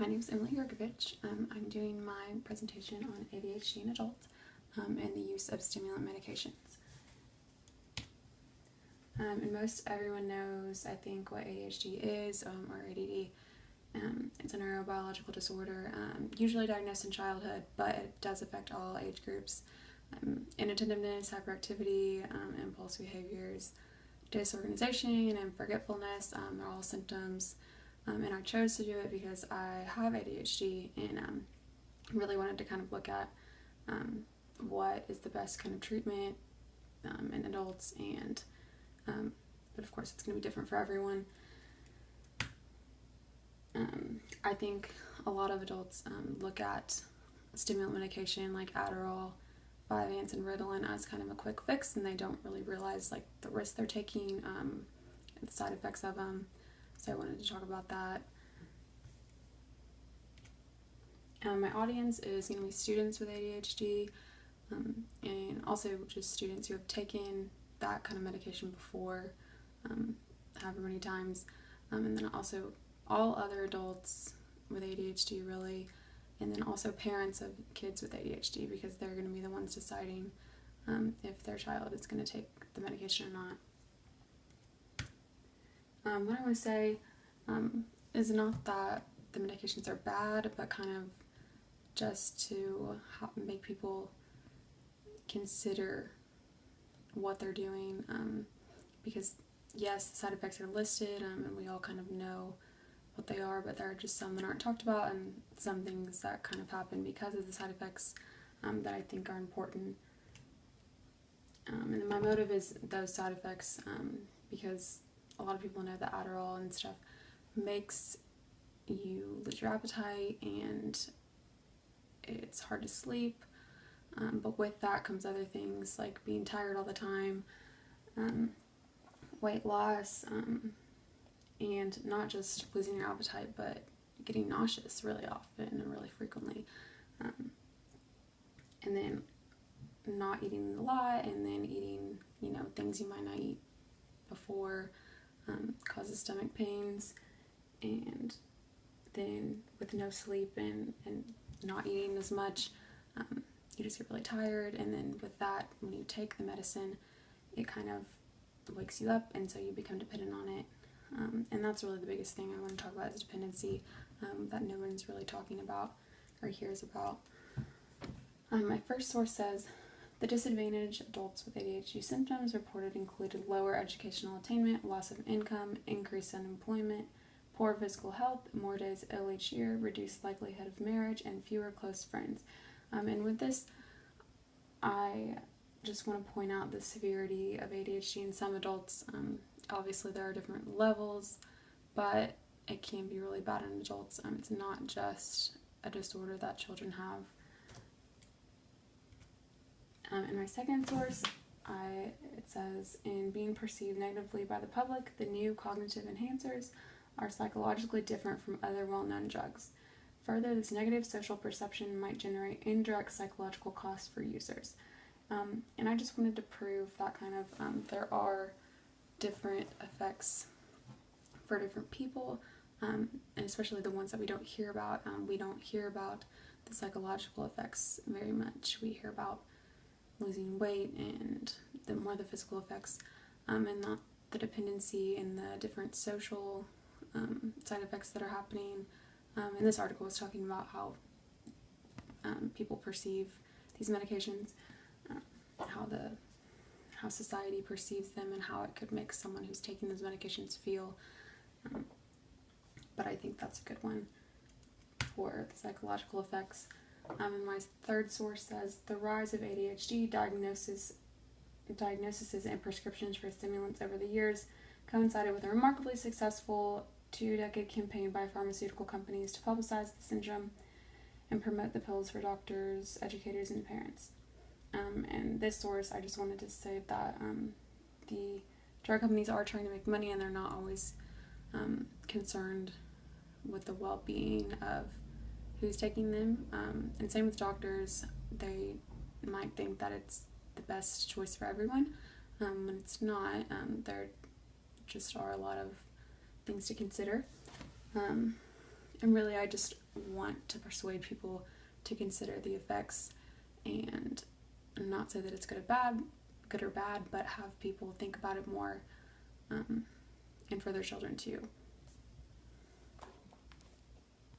My name is Giurgevich. I'm doing my presentation on ADHD in adults and the use of stimulant medications. And most everyone knows, I think, what ADHD is, or ADD. It's a neurobiological disorder, usually diagnosed in childhood, but it does affect all age groups. Inattentiveness, hyperactivity, impulse behaviors, disorganization, and forgetfulness are all symptoms. And I chose to do it because I have ADHD and really wanted to kind of look at what is the best kind of treatment in adults, and but of course it's going to be different for everyone. I think a lot of adults look at stimulant medication like Adderall, Vyvanse, and Ritalin as kind of a quick fix, and they don't really realize like the risks they're taking, and the side effects of them. So I wanted to talk about that. My audience is going to be students with ADHD, and also just students who have taken that kind of medication before, however many times, and then also all other adults with ADHD really, and then also parents of kids with ADHD, because they're going to be the ones deciding if their child is going to take the medication or not. What I want to say is not that the medications are bad, but kind of just to make people consider what they're doing, because yes, the side effects are listed, and we all kind of know what they are, but there are just some that aren't talked about, and some things that kind of happen because of the side effects that I think are important. And my motive is those side effects, because a lot of people know that Adderall and stuff makes you lose your appetite and it's hard to sleep, but with that comes other things like being tired all the time, weight loss, and not just losing your appetite, but getting nauseous really often and really frequently, and then not eating a lot, and then eating, things you might not eat before, causes stomach pains, and then with no sleep and not eating as much, you just get really tired, and then with that, when you take the medicine, it kind of wakes you up, and so you become dependent on it, and that's really the biggest thing I want to talk about is dependency, that no one's really talking about or hears about. My first source says, the disadvantaged adults with ADHD symptoms reported included lower educational attainment, loss of income, increased unemployment, poor physical health, more days ill each year, reduced likelihood of marriage, and fewer close friends. And with this, I just want to point out the severity of ADHD in some adults. Obviously, there are different levels, but it can be really bad in adults. It's not just a disorder that children have. In my second source, it says, in being perceived negatively by the public, the new cognitive enhancers are psychologically different from other well-known drugs. Further, this negative social perception might generate indirect psychological costs for users. And I just wanted to prove that kind of there are different effects for different people, and especially the ones that we don't hear about. We don't hear about the psychological effects very much. We hear about losing weight and the physical effects, and not the dependency and the different social side effects that are happening. And this article was talking about how people perceive these medications, how society perceives them, and how it could make someone who's taking those medications feel. But I think that's a good one for the psychological effects. And my third source says, the rise of ADHD diagnoses and prescriptions for stimulants over the years coincided with a remarkably successful 2-decade campaign by pharmaceutical companies to publicize the syndrome and promote the pills for doctors, educators, and parents. And this source, I just wanted to say that the drug companies are trying to make money, and they're not always concerned with the well-being of who's taking them, and same with doctors. They might think that it's the best choice for everyone, when it's not. There just are a lot of things to consider. And really, I just want to persuade people to consider the effects and not say that it's good or bad, but have people think about it more, and for their children too.